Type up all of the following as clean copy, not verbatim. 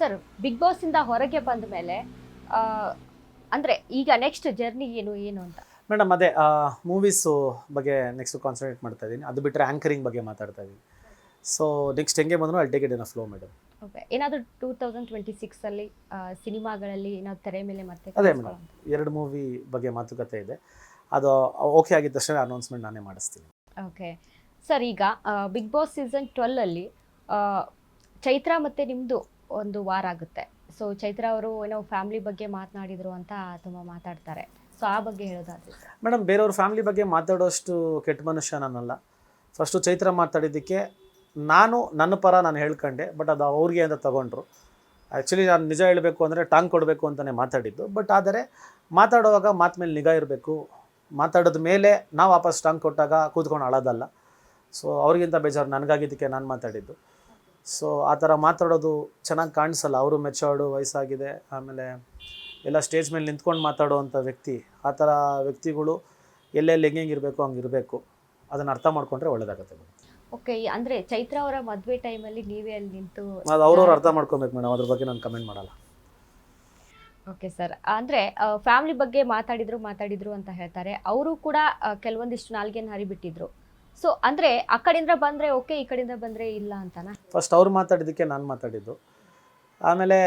Sir big boss ಇಂದ ಹೊರಗೆ ಬಂದ ಮೇಲೆ ಆ, ಅಂದ್ರೆ ಈಗ ನೆಕ್ಸ್ಟ್ ಜರ್ನಿ ಏನು ಅಂತ. ಮೇಡಮ್ ಅದೇ ಮೂವೀಸು ಬಗ್ಗೆ ನೆಕ್ಸ್ಟ್ ಕಾನ್ಸಂಟ್ರೇಟ್ ಮಾಡ್ತಾ ಇದ್ದೀನಿ. ಅದು ಬಿಟ್ಟರೆ ಆ್ಯಂಕರಿಂಗ್ ಬಗ್ಗೆ ಮಾತಾಡ್ತಾ ಇದ್ದೀನಿ. ಸೊ ನೆಕ್ಸ್ಟ್ ಹೆಂಗೆ ಬಂದರೂ ಅಲ್ಲಿ take it in a flow madam. Okay, ಏನಾದರೂ 2026 ಅಲ್ಲಿ ಸಿನಿಮಾಗಳಲ್ಲಿ ಏನಾದ್ರು ತೆರೆ ಮೇಲೆ ಮತ್ತೆ ಅದೇ ಮೇಡಮ್ 2 ಮೂವಿ ಬಗ್ಗೆ ಮಾತುಕತೆ ಇದೆ. ಅದು ಓಕೆ ಆಗಿದ ತಕ್ಷಣ ಅನೌನ್ಸ್ಮೆಂಟ್ ನಾನೇ ಮಾಡಿಸ್ತೀನಿ. ಓಕೆ ಸರ್, ಈಗ ಬಿಗ್ ಬಾಸ್ ಸೀಸನ್ 12 ಅಲ್ಲಿ ಆ, ಚೈತ್ರ ಮತ್ತೆ ನಿಮ್ದು ಒಂದು ವಾರ ಆಗುತ್ತೆ. ಸೊ ಚೈತ್ರ ಅವರು ಏನೋ ಫ್ಯಾಮಿಲಿ ಬಗ್ಗೆ ಮಾತನಾಡಿದ್ರು ಅಂತ ತುಂಬಾ ಮಾತಾಡ್ತಾರೆ. ಸೊ ಆ ಬಗ್ಗೆ ಹೇಳೋದಾದ್ರೆ ಸರ್. ಮೇಡಮ್ ಬೇರೆಯವ್ರ ಫ್ಯಾಮಿಲಿ ಬಗ್ಗೆ ಮಾತಾಡೋಷ್ಟು ಕೆಟ್ಟ ಮನುಷ್ಯ ನಾನಲ್ಲ. ಫಸ್ಟು ಚೈತ್ರ ಮಾತಾಡಿದ್ದಕ್ಕೆ ನನ್ನ ಪರ ನಾನು ಹೇಳ್ಕೊಂಡೆ, ಬಟ್ ಅದು ಅವ್ರಿಗೆ ಅಂತ ತಗೊಂಡ್ರು. ಆ್ಯಕ್ಚುಲಿ ನಾನು ನಿಜ ಹೇಳಬೇಕು ಅಂದರೆ ಟಾಂಗ್ ಕೊಡಬೇಕು ಅಂತಲೇ ಮಾತಾಡಿದ್ದು. ಬಟ್ ಆದರೆ ಮಾತಾಡುವಾಗ ಮಾತು ಮೇಲೆ ನಿಗಾ ಇರಬೇಕು. ಮಾತಾಡಿದ ಮೇಲೆ ನಾವು ವಾಪಸ್ ಟಾಂಗ್ ಕೊಟ್ಟಾಗ ಕೂತ್ಕೊಂಡು ಅಳೋದಲ್ಲ. ಸೊ ಅವ್ರಿಗಿಂತ ಬೇಜಾರು ನನಗಾಗಿದ್ದಕ್ಕೆ ನಾನು ಮಾತಾಡಿದ್ದು. ಸೊ ಆ ಥರ ಮಾತಾಡೋದು ಚೆನ್ನಾಗಿ ಕಾಣಿಸಲ್ಲ. ಅವರು ಮೆಚೋರ್ಡು, ವಯಸ್ಸಾಗಿದೆ, ಆಮೇಲೆ ಎಲ್ಲ ಸ್ಟೇಜ್ ಮೇಲೆ ನಿಂತ್ಕೊಂಡು ಮಾತಾಡೋವಂಥ ವ್ಯಕ್ತಿ. ಆ ಥರ ವ್ಯಕ್ತಿಗಳು ಎಲ್ಲೆಲ್ಲಿ ಹೆಂಗೆ ಇರಬೇಕು ಹಂಗೆ ಇರಬೇಕು. ಅದನ್ನು ಅರ್ಥ ಮಾಡ್ಕೊಂಡ್ರೆ ಒಳ್ಳೆಯದಾಗುತ್ತೆ ಮೇಡಮ್. ಓಕೆ, ಅಂದ್ರೆ ಚೈತ್ರ ಅವರ ಮದುವೆ ಟೈಮಲ್ಲಿ ನೀವೇ ಅಲ್ಲಿ ನಿಂತು. ಅದು ಅವ್ರವ್ರು ಅರ್ಥ ಮಾಡ್ಕೊಬೇಕು ಮೇಡಮ್. ಅದ್ರ ಬಗ್ಗೆ ನಾನು ಕಮೆಂಟ್ ಮಾಡಲ್ಲ. ಓಕೆ ಸರ್, ಅಂದ್ರೆ ಫ್ಯಾಮಿಲಿ ಬಗ್ಗೆ ಮಾತಾಡಿದ್ರು ಅಂತ ಹೇಳ್ತಾರೆ. ಅವರು ಕೂಡ ಕೆಲವೊಂದಿಷ್ಟು ನಾಲ್ಗೆನ ಹರಿಬಿಟ್ಟಿದ್ರು. ಸೊ ಅಂದ್ರೆ ಆ ಕಡೆಯಿಂದ ಬಂದ್ರೆ ಓಕೆ, ಈ ಕಡೆಯಿಂದ ಬಂದ್ರೆ ಇಲ್ಲ ಅಂತನಾ? ಫಸ್ಟ್ ಅವ್ರು ಮಾತಾಡಿದ್ದಕ್ಕೆ ನಾನು ಮಾತಾಡಿದ್ದು. ಆಮೇಲೆ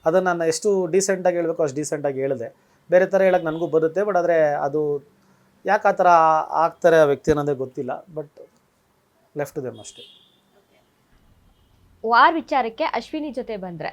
ಅದನ್ನು ನಾನು ಎಷ್ಟು ಡೀಸೆಂಟಾಗಿ ಹೇಳಬೇಕು ಅಷ್ಟು ಡೀಸೆಂಟಾಗಿ ಹೇಳಿದೆ. ಬೇರೆ ಥರ ಹೇಳೋಕ್ಕೆ ನನಗೂ ಬರುತ್ತೆ. ಬಟ್ ಆದರೆ ಅದು ಯಾಕೆ ಆ ಥರ ಆಗ್ತಾರೆ ಆ ವ್ಯಕ್ತಿ ಅನ್ನೋದೇ ಗೊತ್ತಿಲ್ಲ. ಬಟ್ ಲೆಫ್ಟ್ ದೆಮ್ ಅಷ್ಟೇ. ವಾರ್ ವಿಚಾರಕ್ಕೆ ಅಶ್ವಿನಿ ಜೊತೆ ಬಂದ್ರೆ